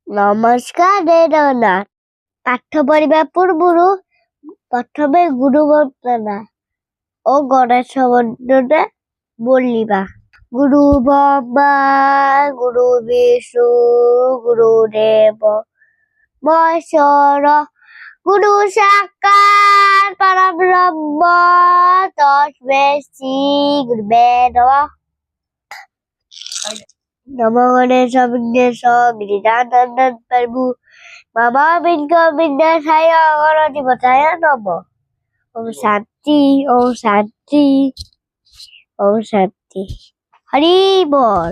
ନମସ୍କାର ଜଗନ୍ନାଥ। ପାଠ ପଢିବା ପୂର୍ବରୁ ପ୍ରଥମେ ଗୁରୁ ବନ୍ଦନା ଓ ଗଣେଶ ବନ୍ଦନା ବୋଲିବା। ଗୁରୁ ବ୍ରହ୍ମା ଗୁରୁ ବିଷ୍ଣୁ ଗୁରୁ ଦେବ ମହେଶ୍ୱର ଗୁରୁ ସାକ୍ଷାତ୍ ପରବ୍ରହ୍ମ ତସ୍ମୈ ଶ୍ରୀ ଗୁରବେ ନମଃ। नमो गणेश विघ्नेश गिरिजानंदन प्रभु मामा विघ्न विघ्नेशाय गणपतये नमः। ओम शांति ओम शांति ओम शांति। हरि बोल।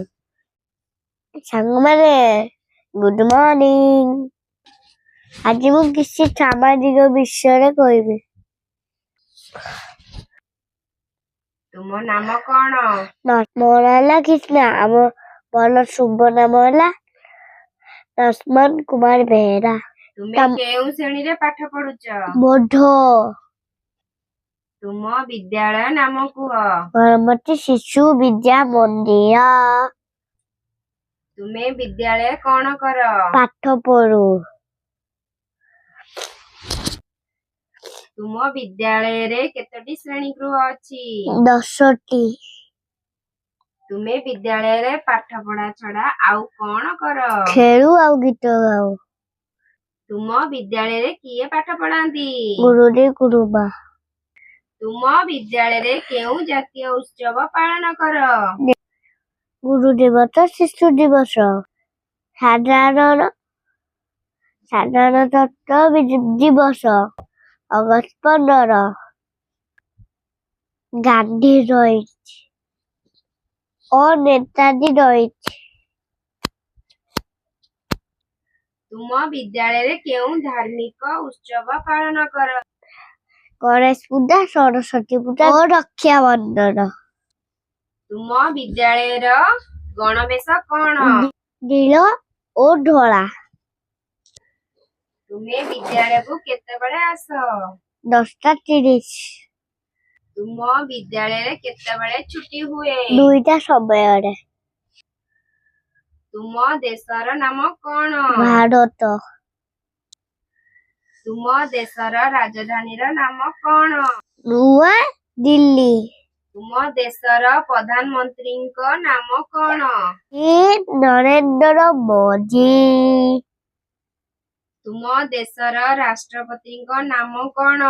सांग माने गुड मॉर्निंग। आज मु किसी सामाजिक विषय कहबी। तुम नाम कौन? मोर नाम कृष्णा। मोर शुभ नाम है लक्ष्मण कुमार बेहेरा। तुम्हें केउ श्रेणी रे पाठ पढुछ? बोध। तुम विद्यालय नाम कुह? परमति शिशु विद्या मंदिर। तुम्हें विद्यालय कौन कर? पाठ पढ़ू। तुम विद्यालय रे केतोटी श्रेणी गृह अछि? 10टी। तुम्हें विद्यालय रे पाठ पढ़ा छड़ा आउ कौन कर? खेलू आउ गीत गाऊ। तुम विद्यालय रे किए पाठ पढ़ांती? गुरुजी गुरुबा। तुम विद्यालय रे केउ जातीय उत्सव पालन कर? गुरु दिवस शिशु दिवस साधारणतन्त्र दिवस अगस्त 15 गांधी जयंती और नेताजी जयंती। तुम विद्यालय रे केउ धार्मिक उत्सव पालन कर? गणेश पूजा सरस्वती पूजा और रक्षा बंधन। तुम विद्यालय रो गणवेश कौन? नील और धोला। तुम्हें विद्यालय को केतेबेले आस? 10:30। तुम विद्यालय रे केतेबेले छुट्टी हुए? 2टा समय। तुम देशर नाम कौन? भारत। तुम देशर राजधानी रो नाम कौन? नुआ दिल्ली। तुम देशर प्रधानमंत्री को नाम कौन? नरेंद्र मोदी। तुम देशर राष्ट्रपति को नाम कौन?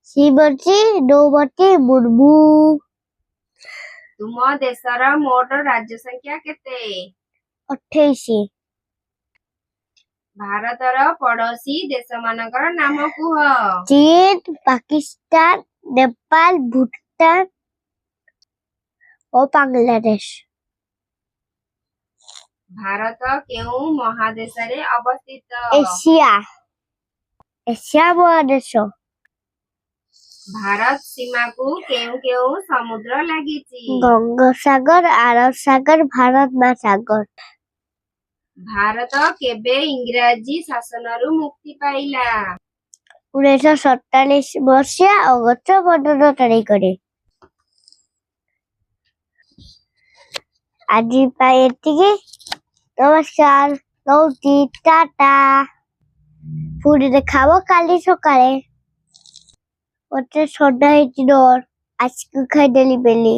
श्रीमती द्रौपदी मुर्मू। तुम देशर मोट राज्य संख्या केते? 28। भारतर पड़ोसी देश मानकर नाम कुह? चीन पाकिस्तान नेपाल भूटान और बांग्लादेश। भारत केउ महादेश रे अवस्थित? एशिया महादेश। भारत सीमा को केउ समुद्र लागिची? गंगा सागर अरब सागर भारत महासागर। भारत केबे इंग्राजी शासनरु मुक्ति पाइला? 1947 मसीहा अगस्त 15 तारिखरे। आज एतिकी। नमस्कार रहुची टाटा। पुरी देखाबो काली सकाळे। ओते सोडा हेची डोर आज खाइदेली बेली।